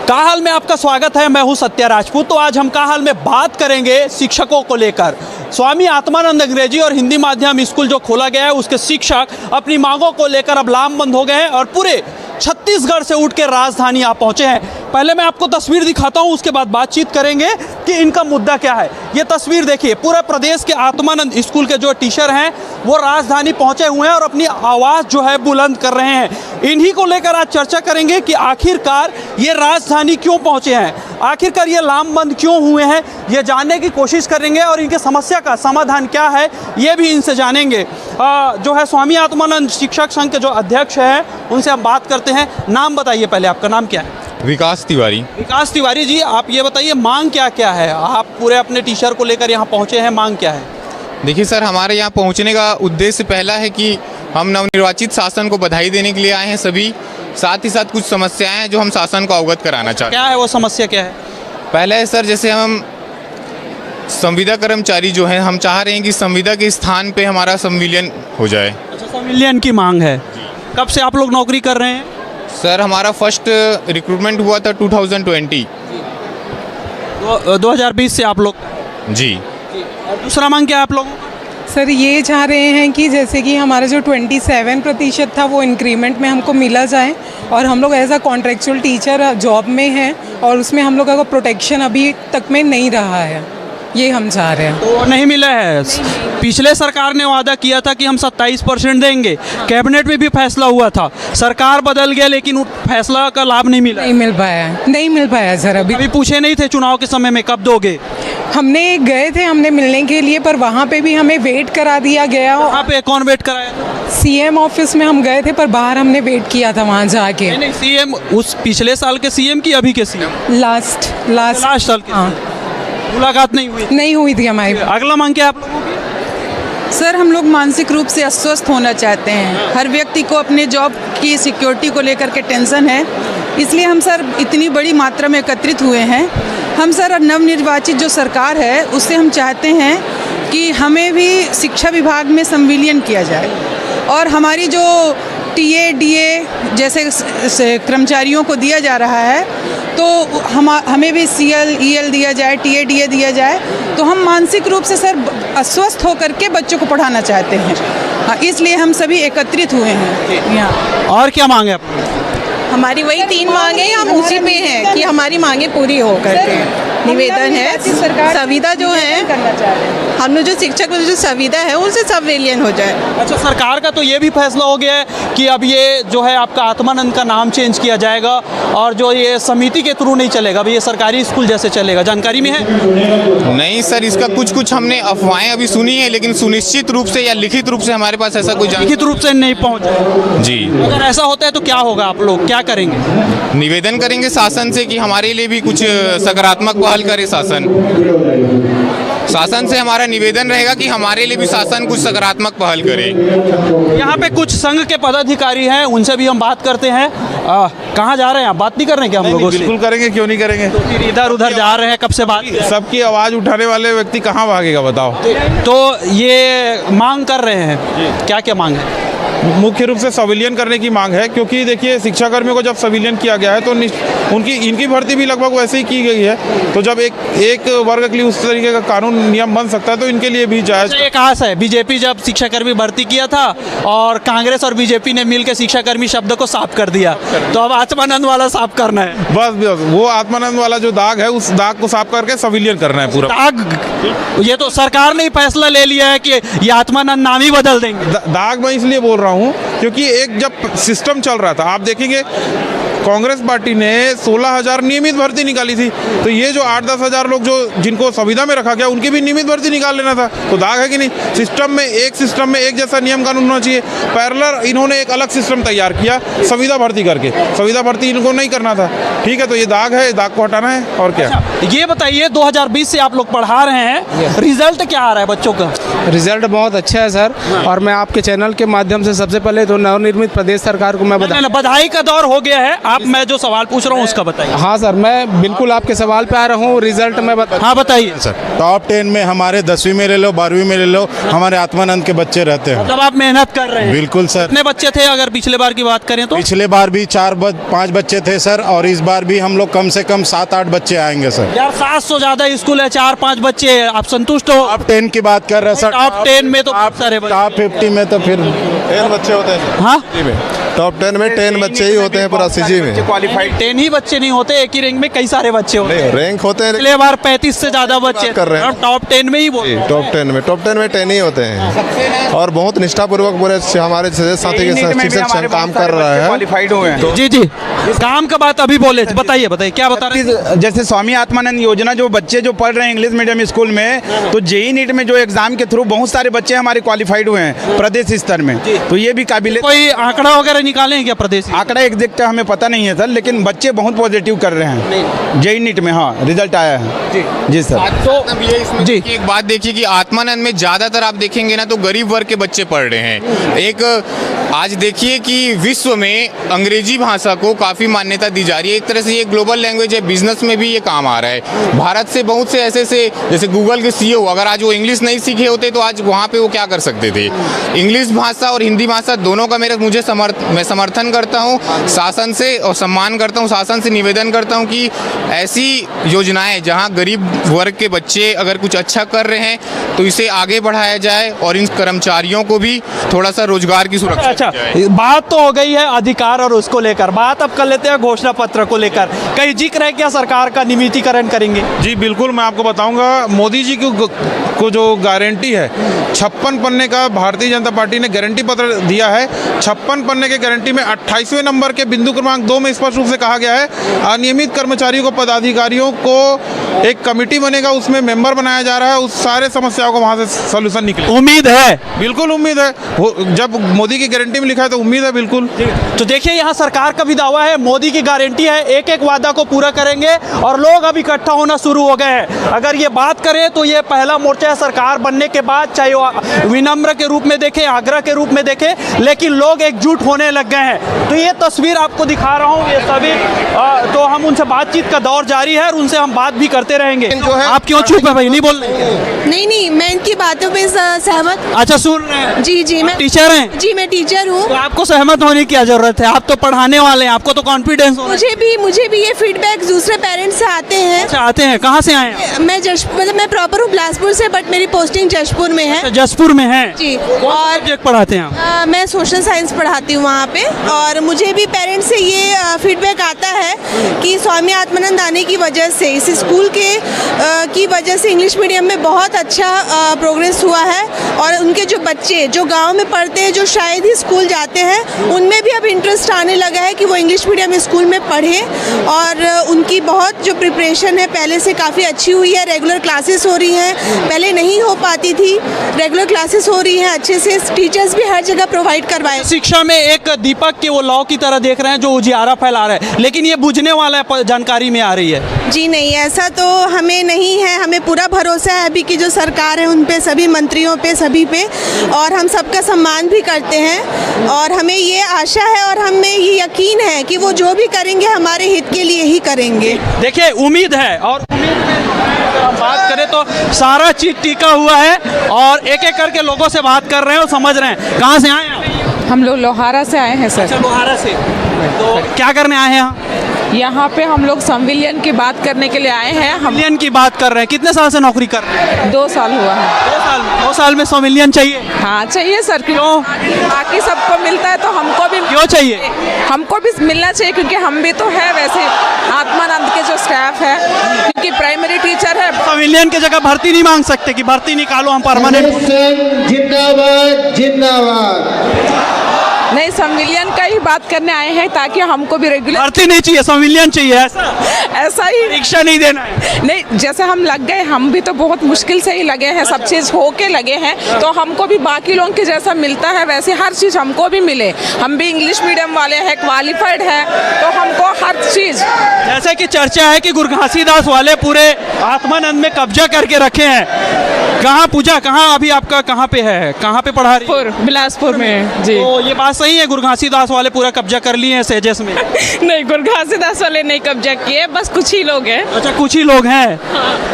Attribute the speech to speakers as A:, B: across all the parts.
A: काहल में आपका स्वागत है। मैं हूं सत्या राजपूत। तो आज हम काहल में बात करेंगे शिक्षकों को लेकर। स्वामी आत्मानंद अंग्रेजी और हिंदी माध्यम स्कूल जो खोला गया है उसके शिक्षक अपनी मांगों को लेकर अब लामबंद हो गए हैं और पूरे छत्तीसगढ़ से उठ के राजधानी आ पहुंचे हैं। पहले मैं आपको तस्वीर दिखाता हूं, उसके बाद बातचीत करेंगे कि इनका मुद्दा क्या है। ये तस्वीर देखिए, पूरे प्रदेश के आत्मानंद स्कूल के जो टीचर हैं वो राजधानी पहुंचे हुए हैं और अपनी आवाज़ जो है बुलंद कर रहे हैं। इन्हीं को लेकर आज चर्चा करेंगे कि आखिरकार ये राजधानी क्यों पहुंचे हैं, आखिरकार ये लामबंद क्यों हुए हैं, ये जानने की कोशिश करेंगे और इनके समस्या का समाधान क्या है ये भी इनसे जानेंगे। जो है स्वामी आत्मानंद शिक्षक संघ के जो अध्यक्ष हैं उनसे हम बात करते हैं। नाम बताइए पहले, आपका नाम क्या है?
B: विकास तिवारी।
A: विकास तिवारी जी, आप ये बताइए मांग क्या क्या है? आप पूरे अपने टीचर को लेकर यहाँ पहुँचे हैं, मांग क्या है?
B: देखिए सर, हमारे यहाँ पहुँचने का उद्देश्य पहला है कि हम नवनिर्वाचित शासन को बधाई देने के लिए आए हैं सभी, साथ ही साथ कुछ समस्याएं हैं जो हम शासन को अवगत कराना चाहते हैं।
A: क्या है वो समस्या, क्या है?
B: पहला है सर, जैसे हम संविदा कर्मचारी जो हैं, हम चाह रहे हैं कि संविदा के स्थान पे हमारा संविलियन हो जाए।
A: अच्छा, संविलियन की मांग है। कब से आप लोग नौकरी कर रहे हैं?
B: सर, हमारा फर्स्ट रिक्रूटमेंट हुआ था 2020।
A: 2020 से आप लोग?
B: जी।
A: और दूसरा मांग क्या है आप लोगों को?
C: सर, ये चाह रहे हैं कि जैसे कि हमारा जो 27% था वो इंक्रीमेंट में हमको मिला जाए और हम लोग as a contractual teacher job में हैं और उसमें हम लोग का प्रोटेक्शन अभी तक में नहीं रहा है, ये हम चाह रहे हैं।
A: तो नहीं मिला है। पिछले सरकार ने वादा किया था कि हम 27% देंगे, कैबिनेट में भी फैसला हुआ था, सरकार बदल गया लेकिन फैसला का लाभ नहीं मिला।
C: नहीं मिल पाया सर।
A: अभी पूछे नहीं थे चुनाव के समय में कब दोगे?
C: हमने गए थे हमने मिलने के लिए, पर वहाँ पे भी हमें वेट करा दिया गया।
A: वहाँ पे कौन वेट कराया था?
C: सीएम ऑफिस में हम गए थे, पर बाहर हमने वेट किया था वहाँ जाके।
A: नहीं, सीएम उस पिछले साल के सीएम की अभी के सीएम?
C: लास्ट
A: साल के।
C: हाँ,
A: मुलाकात नहीं हुई
C: थी हमारी।
A: अगला मांग क्या आप लोगों की?
D: सर, हम लोग मानसिक रूप से अस्वस्थ होना चाहते हैं। हर व्यक्ति को अपने जॉब की सिक्योरिटी को लेकर के टेंशन है, इसलिए हम सर इतनी बड़ी मात्रा में एकत्रित हुए हैं। हम सर नवनिर्वाचित जो सरकार है उससे हम चाहते हैं कि हमें भी शिक्षा विभाग में संविलियन किया जाए और हमारी जो टीए डीए जैसे कर्मचारियों को दिया जा रहा है तो हमें भी सीएल ईएल दिया जाए, टीए डीए दिया जाए। तो हम मानसिक रूप से सर अस्वस्थ होकर के बच्चों को पढ़ाना चाहते हैं, इसलिए हम सभी एकत्रित हुए हैं यहाँ।
A: और क्या मांग है आप?
D: हमारी वही 3 मांगे, हम उसी पे हैं कि हमारी मांगे पूरी हो करके निवेदन है। संविदा जो है करना चाह रहे हैं हम लोग, जो शिक्षक जो संविदा है उनसे संविलियन हो जाए।
A: अच्छा, सरकार का तो ये भी फैसला हो गया है कि अब ये जो है आपका आत्मानंद का नाम चेंज किया जाएगा और जो ये समिति के थ्रू नहीं चलेगा, अब ये सरकारी स्कूल जैसे चलेगा। जानकारी में है?
B: नहीं सर, इसका कुछ हमने अफवाहें अभी सुनी है, लेकिन सुनिश्चित रूप से या लिखित रूप से हमारे पास ऐसा कोई
A: लिखित रूप से नहीं पहुँचा।
B: जी।
A: अगर ऐसा होता है तो क्या होगा, आप लोग क्या करेंगे?
B: निवेदन करेंगे शासन से कि हमारे लिए भी कुछ सकारात्मक पहल करे शासन से हमारा निवेदन रहेगा कि हमारे लिए भी शासन कुछ सकारात्मक पहल करे।
A: यहाँ पे कुछ संघ के पदाधिकारी हैं, उनसे भी हम बात करते हैं। कहाँ जा रहे हैं आप? बात नहीं कर रहे हैं क्या हम लोगों से?
E: बिल्कुल करेंगे, क्यों नहीं करेंगे।
A: तो फिर इधर उधर जा रहे हैं, कब से बात?
E: सबकी आवाज़ उठाने वाले व्यक्ति कहाँ भागेगा बताओ।
A: तो ये मांग कर रहे हैं, क्या क्या मांग है?
E: मुख्य रूप से संविलियन करने की मांग है, क्योंकि देखिए शिक्षाकर्मियों को जब संविलियन किया गया है तो इनकी भर्ती भी लगभग वैसे ही की गई है। तो जब एक वर्ग के लिए उस तरीके का कानून नियम बन सकता है तो इनके लिए भी जायज।
A: एक आस है, बीजेपी जब शिक्षाकर्मी भर्ती किया था और कांग्रेस और बीजेपी ने मिलकर शिक्षाकर्मी शब्द को साफ कर दिया, तो अब आत्मानंद वाला साफ करना है।
E: बस वो आत्मानंद वाला जो दाग है उस दाग को साफ करके संविलियन करना है पूरा
A: दाग। ये तो सरकार ने फैसला ले लिया है कि ये आत्मानंद नाम ही बदल देंगे।
E: दाग मैं इसलिए बोल रहा हूँ क्योंकि एक जब सिस्टम चल रहा था, आप देखेंगे कांग्रेस पार्टी ने 16,000 नियमित भर्ती निकाली थी, तो ये जो 8-10 हज़ार लोग जो जिनको संविदा में रखा गया उनकी भी नियमित भर्ती निकाल लेना था। तो दाग है कि नहीं? सिस्टम में एक जैसा नियम कानून होना चाहिए। पैरेलल इन्होंने एक अलग सिस्टम तैयार किया संविदा भर्ती करके, संविदा भर्ती इनको नहीं करना था। ठीक है, तो ये दाग है, दाग को हटाना है और क्या।
A: अच्छा, ये बताइए 2020 से आप लोग पढ़ा रहे हैं, रिजल्ट क्या आ रहा है बच्चों का?
F: रिजल्ट बहुत अच्छा है सर। और मैं आपके चैनल के माध्यम से सबसे पहले तो नवनिर्मित प्रदेश सरकार को मैं
A: बधाई का दौर हो गया है। आप मैं जो सवाल पूछ रहा हूँ उसका बताइए।
F: हाँ सर, मैं बिल्कुल आपके सवाल पे आ रहा हूँ। रिजल्ट में
A: हाँ बताइए
G: सर, टॉप 10 में हमारे 10वीं में ले लो, 12वीं में ले लो, हमारे आत्मानंद के बच्चे रहते हैं।
A: मतलब आप मेहनत कर रहे हैं।
G: बिल्कुल सर।
A: कितने बच्चे थे अगर पिछले बार की बात करें तो?
G: पिछले बार भी 4-5 बच्चे थे सर, और इस बार भी हम लोग कम से कम 7-8 बच्चे आएंगे सर।
A: यार 700 ज्यादा स्कूल है, 4-5 बच्चे, आप संतुष्ट हो?
G: टॉप 10 की बात कर रहे हैं सर।
A: टॉप 10 में तो बहुत सारे बच्चे।
G: टॉप 50 में तो फिर
H: 10 बच्चे होते हैं
A: हाँ
H: टॉप 10 में 10 बच्चे ही होते हैं पूरा सीजी में।
A: क्वालिफाइड 10 ही बच्चे नहीं होते, एक ही रैंक में कई सारे बच्चे होते हैं।
H: रैंक होते हैं
A: पिछले बार 35 से ज्यादा बच्चे
H: कर रहे हैं।
A: टॉप 10 में ही बोल।
H: टॉप 10 में 10 ही होते हैं, और बहुत निष्ठापूर्वक पूरे हमारे साथी के शिक्षक काम कर रहा है।
I: क्वालिफाइड हुए हैं।
A: जी जी, काम का बात अभी बोले, बताइए बताइए क्या बता रहे हैं?
I: जैसे स्वामी आत्मानंद योजना, जो बच्चे जो पढ़ रहे हैं इंग्लिश मीडियम स्कूल में, तो जेई नीट में जो एग्जाम के थ्रू बहुत सारे बच्चे हमारे क्वालिफाइड हुए हैं प्रदेश स्तर में, तो ये भी काबिल।
A: कोई आंकड़ा वगैरह निकाले हैं क्या प्रदेश?
I: आंकड़ा एग्जैक्ट हमें पता नहीं है सर, लेकिन बच्चे बहुत पॉजिटिव कर रहे हैं। जेई नीट में हाँ रिजल्ट आया है। जी सर।
B: तो ये इसमें जी एक बात देखिए कि आत्मानंद में ज़्यादातर आप देखेंगे ना तो गरीब वर्ग के बच्चे पढ़ रहे हैं। एक आज देखिए कि विश्व में अंग्रेजी भाषा को काफ़ी मान्यता दी जा रही है। एक तरह से ये ग्लोबल लैंग्वेज है, बिजनेस में भी ये काम आ रहा है। भारत से बहुत से ऐसे जैसे गूगल के सीईओ, अगर आज वो इंग्लिश नहीं सीखे होते तो आज वहाँ पे वो क्या कर सकते थे। इंग्लिश भाषा और हिंदी भाषा दोनों का मैं समर्थन करता हूँ शासन से, और सम्मान करता हूँ शासन से, निवेदन करता हूँ कि ऐसी योजनाएं जहाँ गरीब वर्ग के बच्चे अगर कुछ अच्छा कर रहे हैं तो इसे आगे बढ़ाया जाए, और इन कर्मचारियों को भी थोड़ा सा रोजगार की सुरक्षा।
A: अच्छा, बात तो हो गई है अधिकार और उसको लेकर, बात अब कर लेते हैं घोषणा पत्र को लेकर। कहीं जिक्र है क्या सरकार का नियमितीकरण करेंगे?
E: जी बिल्कुल, मैं आपको बताऊंगा। मोदी जी को जो गारंटी है 56 पन्ने का, भारतीय जनता पार्टी ने गारंटी पत्र दिया है। 56 पन्ने के गारंटी में 28वें नंबर के बिंदु क्रमांक 2 में स्पष्ट रूप से कहा गया है अनियमित कर्मचारियों को, पदाधिकारियों को एक कमेटी बनेगा, उसमें मेंबर बनाया जा रहा है, उस सारे समस्याओं को वहां से सॉल्यूशन निकले।
A: उम्मीद है?
E: बिल्कुल उम्मीद है। जब मोदी की गारंटी में लिखा है तो उम्मीद है बिल्कुल।
A: तो देखिए यहाँ सरकार का भी दावा है, मोदी की गारंटी है, एक एक वादा को पूरा करेंगे, और लोग अब इकट्ठा होना शुरू हो गए हैं। अगर ये बात करें तो ये पहला मोर्चा है सरकार बनने के बाद, चाहे वो विनम्र के रूप में देखें, आग्रह के रूप में देखें, लेकिन लोग एकजुट होने लग गए हैं। तो ये तस्वीर आपको दिखा रहा हूँ, ये सभी तो हम उनसे बातचीत का दौर जारी है और उनसे हम बात भी करते रहेंगे। आप क्यों चुप है भाई, नहीं बोल रहे?
J: नहीं, मैं इनकी बातों पे सहमत।
A: अच्छा, सुन रहे हैं?
J: जी मैं
A: टीचर हैं?
J: जी मैं टीचर हूँ।
A: तो आपको सहमत होने की क्या जरूरत है, आप तो पढ़ाने वाले हैं, आपको तो कॉन्फिडेंस होना।
J: मुझे भी ये फीडबैक दूसरे पेरेंट्स से आते हैं।
A: अच्छा, आते हैं? कहाँ से आए हैं?
J: मैं प्रॉपर हूँ बिलासपुर से, बट मेरी पोस्टिंग जशपुर में है।
A: जशपुर में है
J: जी।
A: और सब्जेक्ट पढ़ाते हैं आप?
J: मैं सोशल साइंस पढ़ाती हूँ वहाँ पे, और मुझे भी पेरेंट्स से ये फीडबैक आता है कि स्वामी आत्मानंद आने की वजह से, इस स्कूल के की वजह से इंग्लिश मीडियम में बहुत अच्छा प्रोग्रेस हुआ है, और उनके जो बच्चे जो गांव में पढ़ते हैं, जो शायद ही स्कूल जाते हैं, उनमें भी अब इंटरेस्ट आने लगा है कि वो इंग्लिश मीडियम स्कूल में पढ़ें। और उनकी बहुत जो प्रिपरेशन है पहले से काफ़ी अच्छी हुई है। रेगुलर क्लासेस हो रही हैं, पहले नहीं हो पाती थी, रेगुलर क्लासेस हो रही हैं अच्छे से, टीचर्स भी हर जगह प्रोवाइड करवाए।
A: शिक्षा में एक दीपक के वो लौ की तरह देख रहे हैं जो उजियारा फैला रहा है, लेकिन ये बुझने वाला जानकारी में आ रही है।
J: जी नहीं, ऐसा तो हमें नहीं है। हमें पूरा भरोसा है अभी की जो सरकार है उन पे, सभी मंत्रियों पे, सभी पे, और हम सबका सम्मान भी करते हैं, और हमें ये आशा है और हमें ये यकीन है कि वो जो भी करेंगे हमारे हित के लिए ही करेंगे।
A: देखिए, उम्मीद है, और उम्मीद में हम बात करें तो सारा चीज टिका हुआ है, और एक एक करके लोगों से बात कर रहे हैं और समझ रहे हैं। कहाँ से आए हैं?
C: हम लोग लोहारा से आए हैं सर।
A: अच्छा, लोहारा से। तो क्या करने आए हैं यहाँ?
C: यहाँ पे हम लोग संविलियन की बात करने के लिए आए हैं। हम
A: संविलियन की बात कर रहे हैं। कितने साल से नौकरी कर रहे हैं?
C: 2 साल हुआ है।
A: 2 साल में संविलियन चाहिए?
C: हाँ चाहिए सर।
A: क्यों?
C: बाकी सबको मिलता है तो हमको भी
A: क्यों चाहिए?
C: हमको भी मिलना चाहिए, क्योंकि हम भी तो है वैसे आत्मानंद के जो स्टाफ है, क्योंकि प्राइमरी टीचर है।
A: संविलियन की जगह भर्ती नहीं मांग सकते कि भर्ती निकालो, हम परमानेंट?
K: जिंदाबाद जिंदाबाद।
C: नहीं, संविलियन का ही बात करने आए हैं, ताकि हमको भी रेगुलर
A: भर्ती नहीं चाहिए, संविलियन चाहिए।
C: ऐसा ही
A: परीक्षा नहीं देना है।
C: नहीं, जैसे हम लग गए, हम भी तो बहुत मुश्किल से ही लगे हैं, सब चीज़ हो के लगे हैं, तो हमको भी बाकी लोगों के जैसा मिलता है वैसे हर चीज़ हमको भी मिले। हम भी इंग्लिश मीडियम वाले हैं, क्वालिफाइड हैं, तो हमको हर चीज़।
A: जैसे कि चर्चा है कि गुरु घासीदास वाले पूरे आत्मानंद में कब्जा करके रखे हैं। कहाँ पूजा, कहाँ अभी आपका कहाँ पे है, कहाँ पे पढ़ा रही है?
C: बिलासपुर में। जी।
A: तो ये बात सही है, गुरु घासीदास वाले पूरा कब्जा कर लिए हैं सेजेस में?
C: नहीं, घासीदास वाले नहीं कब्जा किए, बस कुछ ही लोग हैं।
A: अच्छा, कुछ ही लोग हैं।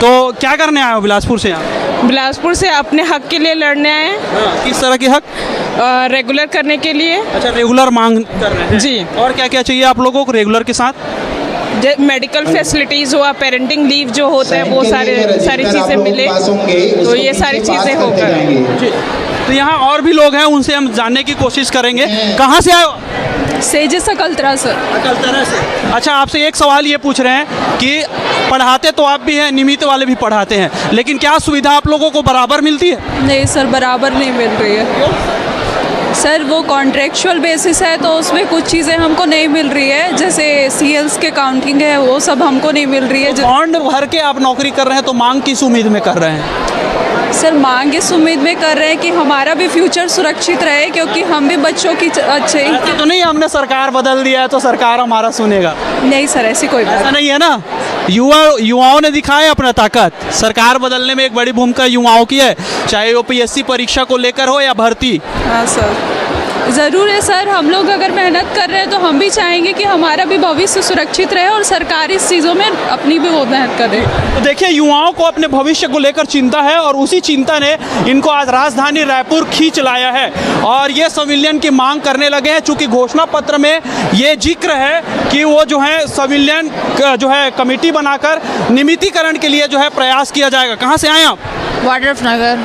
A: तो क्या करने आए हो बिलासपुर से यहाँ?
C: बिलासपुर से अपने हक के लिए लड़ने आए हैं।
A: किस तरह के हक?
C: रेगुलर करने के लिए।
A: अच्छा, रेगुलर मांग कर रहे हैं
C: जी।
A: और क्या क्या चाहिए आप लोगों को रेगुलर के साथ?
C: मेडिकल फैसिलिटीज़ हुआ, पेरेंटिंग लीव जो होता है वो सारी चीज़ें मिले, तो ये सारी चीज़ें होकर।
A: तो यहाँ और भी लोग हैं, उनसे हम जानने की कोशिश करेंगे। कहाँ से आए हो?
C: Sages Akaltara sir.
A: अकलतरा से। अच्छा, आपसे एक सवाल ये पूछ रहे हैं कि पढ़ाते तो आप भी हैं, नियमित वाले भी पढ़ाते हैं, लेकिन क्या सुविधा आप लोगों को बराबर मिलती है?
C: नहीं सर, बराबर नहीं मिल रही है सर। वो कॉन्ट्रेक्चुअल बेसिस है, तो उसमें कुछ चीज़ें हमको नहीं मिल रही है, जैसे सीएल्स के काउंटिंग है वो सब हमको नहीं मिल रही है।
A: बॉन्ड भर के आप नौकरी कर रहे हैं, तो मांग किस उम्मीद में कर रहे हैं?
C: सर, मांग इस उम्मीद में कर रहे हैं कि हमारा भी फ्यूचर सुरक्षित रहे, क्योंकि हम भी बच्चों की अच्छे।
A: तो नहीं हमने सरकार बदल दिया है तो सरकार हमारा सुनेगा?
C: नहीं सर, ऐसी कोई बात
A: नहीं है ना। युवाओं ने दिखाया अपना ताकत। सरकार बदलने में एक बड़ी भूमिका युवाओं की है, चाहे वो पीएससी परीक्षा को लेकर हो या भर्ती।
C: हाँ सर, ज़रूर है सर। हम लोग अगर मेहनत कर रहे हैं तो हम भी चाहेंगे कि हमारा भी भविष्य सुरक्षित रहे और सरकार इस चीज़ों में अपनी भी वो मेहनत करे।
A: तो देखिए, युवाओं को अपने भविष्य को लेकर चिंता है और उसी चिंता ने इनको आज राजधानी रायपुर खींच लाया है और ये संविलियन की मांग करने लगे हैं। चूँकि घोषणा पत्र में ये जिक्र है कि वो जो है संविलियन जो है कमेटी बनाकर नियमितीकरण के लिए जो है प्रयास किया जाएगा। कहाँ से आए आप?
C: वाड्रफ नगर।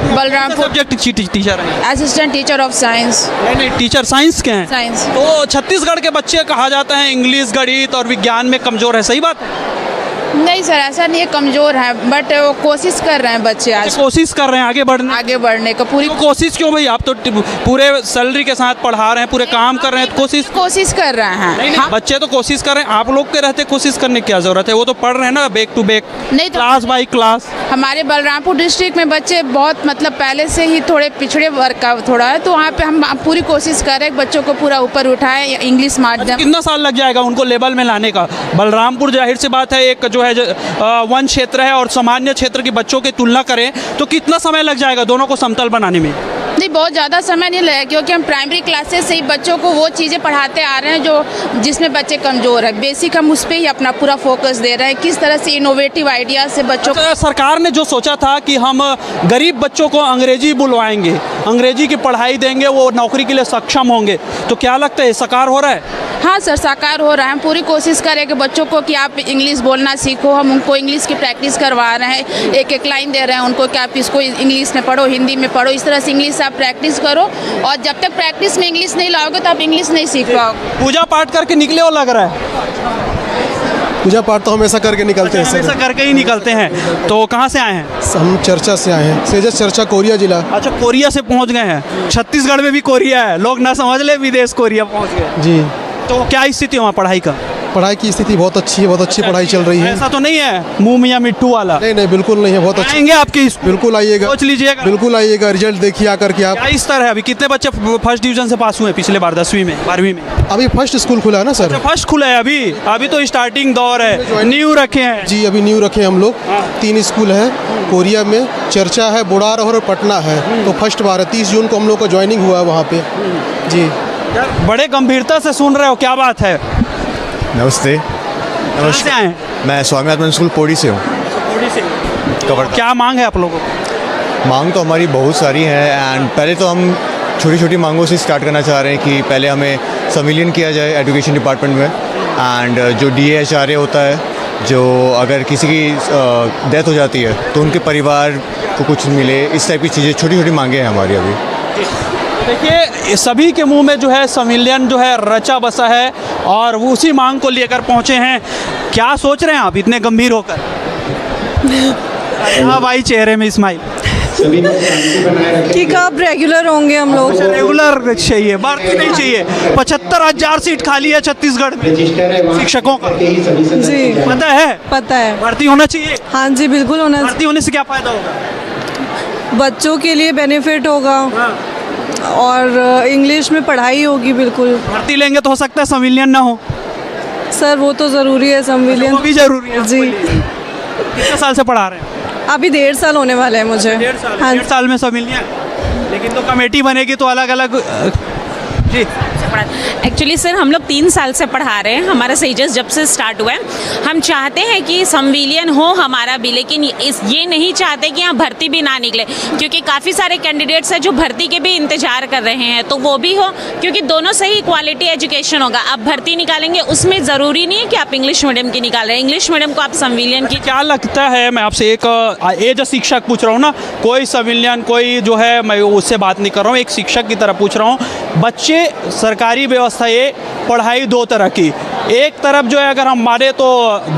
C: बलरामपुर।
A: सब्जेक्ट टीचर हैं?
C: Assistant teacher of science.
A: नहीं, टीचर साइंस के हैं।
C: साइंस।
A: तो छत्तीसगढ़ के बच्चे कहा जाता है इंग्लिश, गणित और विज्ञान में कमज़ोर है, सही बात है?
C: नहीं सर, ऐसा नहीं है कमज़ोर है, बट वो कोशिश कर रहे हैं बच्चे आज।
A: कोशिश कर रहे हैं आगे बढ़ने
C: का पूरी
A: कोशिश क्यों भाई? आप तो पूरे सैलरी के साथ पढ़ा रहे हैं, पूरे काम कर रहे हैं, तो कोशिश
C: कर रहे हैं।
A: नहीं,
C: हाँ?
A: बच्चे तो कोशिश कर रहे हैं, आप लोग के रहते कोशिश करने की क्या ज़रूरत है? वो तो पढ़ रहे हैं ना, बैक टू बैक,
C: नहीं तो
A: क्लास बाई क्लास।
C: हमारे बलरामपुर डिस्ट्रिक्ट में बच्चे बहुत मतलब पहले से ही थोड़े पिछड़े वर्ग का थोड़ा है, तो वहाँ पे हम पूरी कोशिश कर रहे हैं बच्चों को पूरा ऊपर उठाएं इंग्लिश माध्यम।
A: कितना साल लग जाएगा उनको लेवल में लाने का? बलरामपुर जाहिर सी बात है एक जो है वन क्षेत्र है और सामान्य क्षेत्र के बच्चों की तुलना करें तो कितना समय लग जाएगा दोनों को समतल बनाने में?
C: नहीं, बहुत ज़्यादा समय नहीं लगेगा, क्योंकि हम प्राइमरी क्लासेस से ही बच्चों को वो चीज़ें पढ़ाते आ रहे हैं जो जिसमें बच्चे कमज़ोर है। बेसिक हम उस पर ही अपना पूरा फोकस दे रहे हैं, किस तरह से इनोवेटिव आइडिया से बच्चों को।
A: सरकार ने जो सोचा था कि हम गरीब बच्चों को अंग्रेजी बुलवाएंगे, अंग्रेजी की पढ़ाई देंगे, वो नौकरी के लिए सक्षम होंगे, तो क्या लगता है साकार हो रहा है?
C: हाँ सर, साकार हो रहा है। हम पूरी कोशिश करें कि बच्चों को कि आप इंग्लिश बोलना सीखो। हम उनको इंग्लिश की प्रैक्टिस करवा रहे हैं, एक एक लाइन दे रहे हैं उनको कि आप इसको इंग्लिश में पढ़ो, हिंदी में पढ़ो, इस तरह से इंग्लिश आप प्रैक्टिस करो। और जब तक प्रैक्टिस में इंग्लिश नहीं लाओगे तो आप इंग्लिश नहीं सीख पाओगे।
A: पूजा पाठ करके निकले हो लग रहा है?
L: पूजा पाठ तो हमेशा करके निकलते हैं सर।
A: हमेशा करके ही निकलते हैं। तो कहाँ से आए हैं?
L: हम चर्चा से आए हैं, सेजस चर्चा, कोरिया जिला।
A: अच्छा, कोरिया से पहुँच गए हैं। छत्तीसगढ़ में भी कोरिया है, लोग ना समझ ले विदेश कोरिया पहुँच गए।
L: जी।
A: तो क्या स्थिति है वहाँ पढ़ाई का?
L: पढ़ाई की स्थिति बहुत अच्छी है, बहुत अच्छी पढ़ाई चल रही है।
A: ऐसा तो नहीं है मुँह मियाँ मिट्टू वाला?
L: नहीं नहीं, बिल्कुल नहीं है, बहुत अच्छी।
A: आएंगे आपके
L: बिल्कुल आइएगा,
A: सोच लीजिएगा,
L: बिल्कुल आइएगा, रिजल्ट देखिए आकर के आप।
A: क्या इस तरह है? अभी कितने बच्चे फर्स्ट डिवीजन से पास हुए पिछले बार 10वीं में 12वीं में?
L: अभी फर्स्ट स्कूल खुला है ना सर।
A: फर्स्ट खुला है अभी तो स्टार्टिंग दौर है, न्यू रखे हैं।
L: जी, अभी न्यू रखे हम लोग। 3 स्कूल है कोरिया में, चर्चा है, बुढ़ार और पटना है। तो फर्स्ट बार है, 30 जून को हम लोग का ज्वाइनिंग हुआ है वहाँ पे। जी।
A: बड़े गंभीरता से सुन रहे हो, क्या बात है?
M: नमस्ते।
A: नमस्कार।
M: मैं स्वामी आत्मानंद स्कूल पोड़ी से हूँ।
A: पोड़ी से। क्या मांग है आप लोगों को?
M: मांग तो हमारी बहुत सारी है एंड पहले तो हम छोटी छोटी मांगों से स्टार्ट करना चाह रहे हैं कि पहले हमें संविलियन किया जाए एजुकेशन डिपार्टमेंट में, एंड जो DAHRA होता है, जो अगर किसी की डेथ हो जाती है तो उनके परिवार को कुछ मिले, इस टाइप की चीज़ें छोटी छोटी मांगे हैं हमारी अभी।
A: देखिए, सभी के मुंह में जो है संविलियन जो है रचा बसा है और वो उसी मांग को लेकर पहुंचे हैं। क्या सोच रहे हैं आप इतने गंभीर होकर? हाँ भाई, चेहरे में स्माइल
C: कि कब रेगुलर होंगे हम लोग?
A: रेगुलर चाहिए, भर्ती नहीं चाहिए। 75,000 सीट खाली है छत्तीसगढ़ में शिक्षकों का।
C: जी,
A: पता है?
C: पता है।
A: भर्ती होना चाहिए।
C: हाँ जी, बिल्कुल होना चाहिए।
A: भर्ती होने से क्या फायदा होगा?
C: बच्चों के लिए बेनिफिट होगा और इंग्लिश में पढ़ाई होगी। बिल्कुल।
A: भर्ती लेंगे तो हो सकता है संविलियन ना हो।
C: सर, वो तो ज़रूरी है, संविलियन
A: वो भी ज़रूरी है
C: जी।
A: कितने साल से पढ़ा रहे हैं?
C: अभी 1.5 साल होने वाला है मुझे।
A: 1.5 साल। 1.5 साल में संविलियन, लेकिन तो कमेटी बनेगी तो अलग अलग जी
N: एक्चुअली सर हम लोग 3 साल से पढ़ा रहे हैं, हमारा सेजेस जब से स्टार्ट हुआ है। हम चाहते हैं कि संविलियन हो हमारा भी, लेकिन ये नहीं चाहते कि यहाँ भर्ती भी ना निकले, क्योंकि काफ़ी सारे कैंडिडेट्स हैं जो भर्ती के भी इंतजार कर रहे हैं, तो वो भी हो, क्योंकि दोनों से ही क्वालिटी एजुकेशन होगा। आप भर्ती निकालेंगे उसमें ज़रूरी नहीं है कि आप इंग्लिश मीडियम की निकाल रहे हैं, इंग्लिश मीडियम को आप संविलियन की।
A: क्या लगता है, मैं आपसे एक एज अ शिक्षक पूछ रहा हूँ ना, कोई संविलियन कोई जो है, मैं उससे बात नहीं कर रहा हूँ, एक शिक्षक की तरह पूछ रहा हूँ। बच्चे सरकारी व्यवस्था ये पढ़ाई दो तरह की, एक तरफ जो है अगर हम माने तो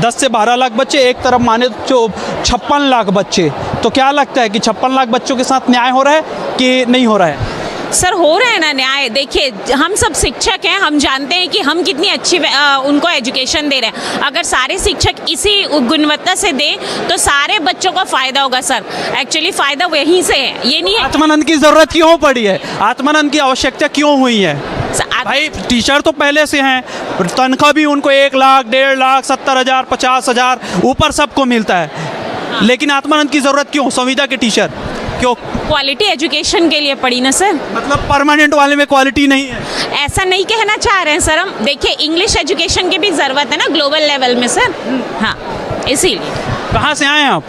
A: 10 से 12 लाख बच्चे, एक तरफ माने तो 56 लाख बच्चे, तो क्या लगता है कि 56 लाख बच्चों के साथ न्याय हो रहा है कि नहीं हो रहा है?
N: सर हो रहा है ना न्याय। देखिए हम सब शिक्षक हैं, हम जानते हैं कि हम कितनी अच्छी उनको एजुकेशन दे रहे हैं। अगर सारे शिक्षक इसी गुणवत्ता से दें तो सारे बच्चों को फ़ायदा होगा सर। एक्चुअली फ़ायदा वहीं से है, ये नहीं है।
A: आत्मानंद की ज़रूरत क्यों पड़ी है, आत्मानंद की आवश्यकता क्यों हुई है? भाई टीचर तो पहले से हैं, तनख्वाह भी उनको 1 लाख 1.5 लाख 70,000 50,000 ऊपर सबको मिलता है, लेकिन आत्मानंद की ज़रूरत क्यों? संविदा के टीचर क्यों?
N: क्वालिटी एजुकेशन के लिए पड़ी ना सर।
A: मतलब परमानेंट वाले में क्वालिटी नहीं है,
N: ऐसा नहीं कहना चाह रहे हैं सर हम। देखिए इंग्लिश एजुकेशन की भी ज़रूरत है ना ग्लोबल लेवल में सर। हाँ इसीलिए।
A: कहाँ से आए हैं आप?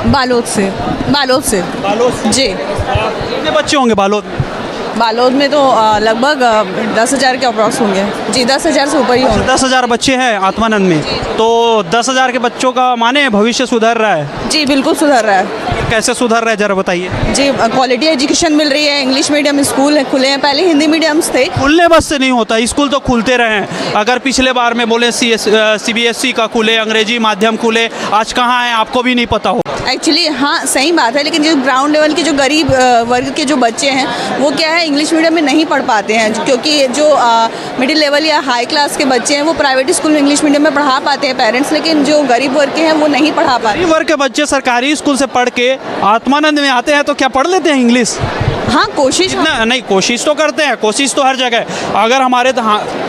O: बालोद से। बालोद से।
A: बालोद से?
O: जी।
A: कितने बच्चे होंगे बालोद में?
O: बालोद में तो लगभग 10,000 के अप्रॉक्स होंगे जी, 10,000 से ऊपर ही होंगे।
A: 10,000 बच्चे हैं आत्मानंद में, तो 10,000 के बच्चों का माने भविष्य सुधर रहा है?
O: जी बिल्कुल सुधर रहा है।
A: कैसे सुधर रहा है जरा बताइए।
O: जी क्वालिटी एजुकेशन मिल रही है, इंग्लिश मीडियम स्कूल खुले हैं, पहले हिंदी मीडियम्स थे।
A: खुलने बस से नहीं होता, स्कूल तो खुलते रहे हैं। अगर पिछले बार में बोले CBSE का खुले, अंग्रेजी माध्यम खुले, आज कहाँ है आपको भी नहीं पता हो।
O: एक्चुअली हाँ सही बात है, लेकिन जो ग्राउंड लेवल के जो गरीब वर्ग के जो बच्चे हैं वो क्या है इंग्लिश मीडियम में नहीं पढ़ पाते हैं, क्योंकि जो मिडिल लेवल या हाई क्लास के बच्चे हैं वो प्राइवेट स्कूल में इंग्लिश मीडियम में पढ़ा पाते हैं पेरेंट्स, लेकिन जो गरीब वर्ग के हैं वो नहीं पढ़ा पाते।
A: गरीब वर्ग के बच्चे सरकारी स्कूल से पढ़ के आत्मानंद में आते हैं तो क्या पढ़ लेते हैं इंग्लिश?
O: हाँ कोशिश
A: नहीं, कोशिश तो करते हैं, कोशिश तो हर जगह है। अगर हमारे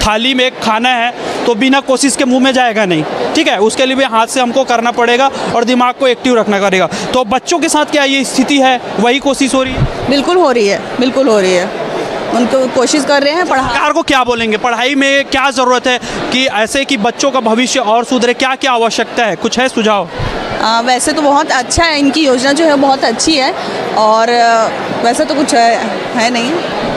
A: थाली में एक खाना है तो बिना कोशिश के मुंह में जाएगा नहीं, ठीक है, उसके लिए भी हाथ से हमको करना पड़ेगा और दिमाग को एक्टिव रखना पड़ेगा। तो बच्चों के साथ क्या ये स्थिति है, वही कोशिश हो रही है?
O: बिल्कुल हो रही है, बिल्कुल हो रही है, उनको कोशिश कर रहे हैं।
A: सरकार को क्या बोलेंगे, पढ़ाई में क्या ज़रूरत है कि ऐसे कि बच्चों का भविष्य और सुधरे, क्या क्या आवश्यकता है, कुछ है सुझाव?
O: वैसे तो बहुत अच्छा है, इनकी योजना जो है बहुत अच्छी है, और वैसे तो कुछ है नहीं।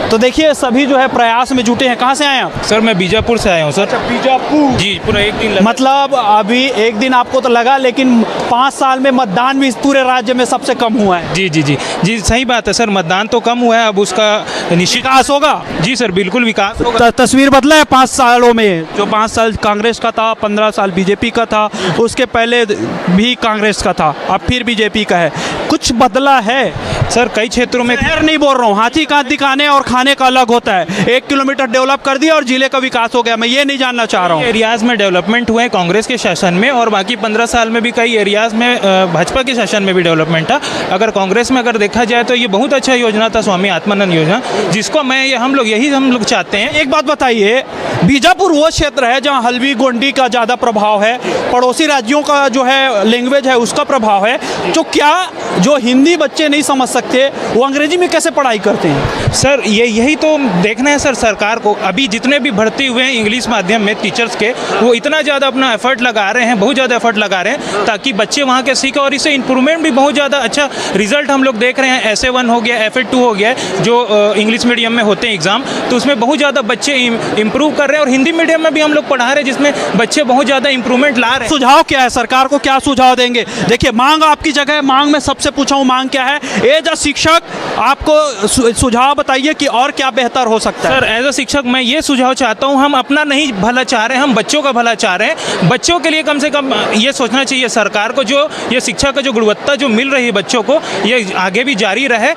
A: तो देखिए सभी जो है प्रयास में जुटे हैं। कहाँ से आए आप?
I: सर मैं बीजापुर से आया हूँ सर।
A: बीजापुर
I: जी, पूरा एक दिन लगा।
A: मतलब अभी एक दिन आपको तो लगा, लेकिन 5 साल में मतदान भी पूरे राज्य में सबसे कम हुआ है।
I: जी जी जी जी सही बात है सर, मतदान तो कम हुआ है, अब उसका निश्चित
A: विकास होगा।
I: जी सर बिल्कुल विकास होगा।
A: तस्वीर बदला है 5 सालों में, जो 5 साल कांग्रेस का था, 15 साल बीजेपी का था, उसके पहले भी कांग्रेस का था, अब फिर बीजेपी का है, कुछ बदला है
I: सर कई क्षेत्रों में।
A: शहर नहीं बोल रहा हूँ, हाथी का दिखाने और खाने का अलग होता है। 1 किलोमीटर डेवलप कर दिया और जिले का विकास हो गया, मैं ये नहीं जानना चाह रहा हूँ।
I: एरियाज़ में डेवलपमेंट हुए कांग्रेस के शासन में, और बाकी 15 साल में भी कई एरियाज़ में भाजपा के शासन में भी डेवलपमेंट था। अगर कांग्रेस में अगर देखा जाए तो ये बहुत अच्छा योजना था स्वामी आत्मानंद योजना, जिसको हम लोग चाहते हैं।
A: एक बात बताइए, बीजापुर वो क्षेत्र है जहाँ हल्बी गोंडी का ज़्यादा प्रभाव है, पड़ोसी राज्यों का जो है लैंग्वेज है उसका प्रभाव है, तो क्या जो हिंदी बच्चे नहीं समझ सकते वो अंग्रेजी में कैसे पढ़ाई करते हैं?
I: सर यही तो देखना है सर सरकार को। अभी जितने भी भर्ती हुए हैं इंग्लिश माध्यम में टीचर्स के, वो इतना ज़्यादा अपना एफर्ट लगा रहे हैं, बहुत ज़्यादा एफर्ट लगा रहे हैं ताकि बच्चे वहाँ के सीखें, और इससे इंप्रूवमेंट भी बहुत ज़्यादा अच्छा रिजल्ट हम लोग देख रहे हैं। SA1 हो गया, FA2 हो गया, जो इंग्लिश मीडियम में होते हैं एग्ज़ाम, तो उसमें बहुत ज़्यादा बच्चे इंप्रूव कर रहे हैं, और हिंदी मीडियम में भी हम लोग पढ़ा रहे हैं जिसमें बच्चे बहुत ज़्यादा इंप्रूवमेंट ला रहे हैं।
A: सुझाव क्या है, सरकार को क्या सुझाव देंगे? देखिए मांग आपकी जगह है, मांग में सबसे पूछा हूँ मांग क्या है। एज अ शिक्षक आपको सुझाव बताइए कि और क्या बेहतर हो सकता है।
I: सर एज अ शिक्षक मैं ये सुझाव चाहता हूँ, हम अपना नहीं भला चाह रहे हैं, हम बच्चों का भला चाह रहे हैं। बच्चों के लिए कम से कम ये सोचना चाहिए सरकार को, जो ये शिक्षा का जो गुणवत्ता जो मिल रही है बच्चों को, ये आगे भी जारी रहे।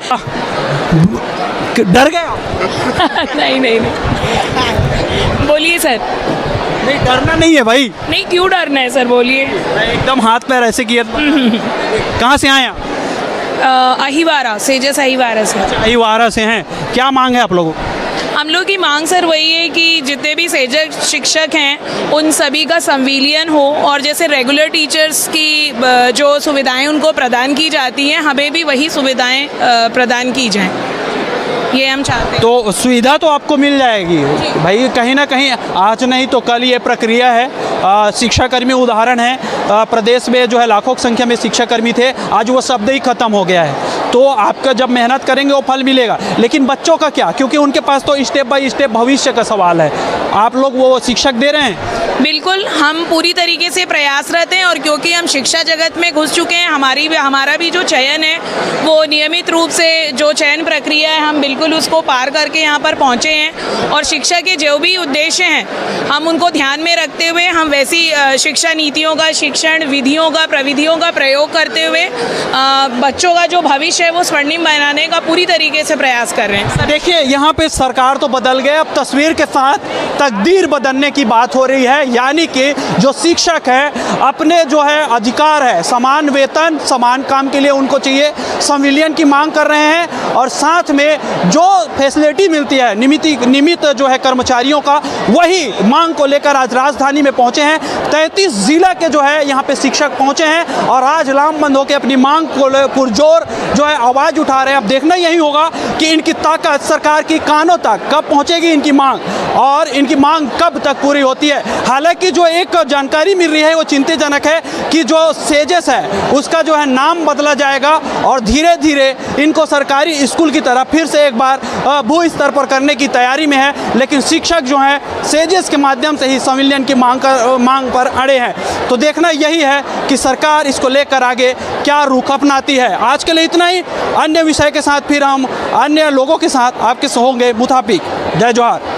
A: डर गए?
P: नहीं बोलिए सर।
A: नहीं डरना नहीं है भाई।
P: नहीं क्यों डरना है सर, बोलिए।
A: एकदम हाथ पैर ऐसे किए। कहाँ से आए आप?
P: अहिवारा, सेजस अहिवारा से।
A: अहिवारा से हैं, क्या मांग है आप लोगों?
P: हम लोग की मांग सर वही है कि जितने भी सेजक शिक्षक हैं उन सभी का संविलियन हो, और जैसे रेगुलर टीचर्स की जो सुविधाएं उनको प्रदान की जाती हैं, हमें भी वही सुविधाएं प्रदान की जाएं। ये हम चाहते हैं।
A: तो सुविधा तो आपको मिल जाएगी भाई, कहीं ना कहीं आज नहीं तो कल ये प्रक्रिया है। शिक्षाकर्मी उदाहरण है, प्रदेश में जो है लाखों की संख्या में शिक्षाकर्मी थे, आज वो शब्द ही खत्म हो गया है। तो आपका जब मेहनत करेंगे वो फल मिलेगा, लेकिन बच्चों का क्या, क्योंकि उनके पास तो स्टेप बाय स्टेप भविष्य का सवाल है। आप लोग वो शिक्षक दे रहे हैं?
P: बिल्कुल, हम पूरी तरीके से प्रयासरत हैं और क्योंकि हम शिक्षा जगत में घुस चुके हैं, हमारा भी जो चयन है वो नियमित रूप से जो चयन प्रक्रिया है हम बिल्कुल उसको पार करके यहाँ पर पहुँचे हैं। और शिक्षा के जो भी उद्देश्य हैं हम उनको ध्यान में रखते हुए हम वैसी शिक्षा नीतियों का, शिक्षण विधियों का, प्रविधियों का प्रयोग करते हुए बच्चों का जो भविष्य है वो स्वर्णिम बनाने का पूरी तरीके से प्रयास कर रहे हैं।
A: देखिए यहाँ पे सरकार तो बदल गए, अब तस्वीर के साथ तकदीर बदलने की बात हो रही है। यानी कि जो शिक्षक है अपने जो है अधिकार है, समान वेतन समान काम के लिए उनको चाहिए, संविलियन की मांग कर रहे हैं। और साथ में जो फैसिलिटी मिलती है नियमित जो है कर्मचारियों का, वही मांग को लेकर आज राजधानी में पहुंचे हैं। 33 जिला के जो है यहाँ पे शिक्षक पहुंचे हैं और आज लामबंद होकर अपनी मांग को पुरजोर जो है आवाज़ उठा रहे हैं। अब देखना यही होगा कि इनकी ताकत सरकार की कानों तक कब पहुंचेगी इनकी मांग, और इनकी मांग कब तक पूरी होती है। हालांकि जो एक जानकारी मिल रही है वो चिंताजनक है कि जो सेजेस है उसका जो है नाम बदला जाएगा और धीरे धीरे इनको सरकारी स्कूल की तरह फिर से एक बार भू स्तर पर करने की तैयारी में है। लेकिन शिक्षक जो हैं सेजेस के माध्यम से ही संविलियन की मांग पर अड़े हैं। तो देखना यही है कि सरकार इसको लेकर आगे क्या रुख अपनाती है। आज के लिए इतना ही, अन्य विषय के साथ फिर हम अन्य लोगों के साथ आपके होंगे मुताबिक। जय जोहार।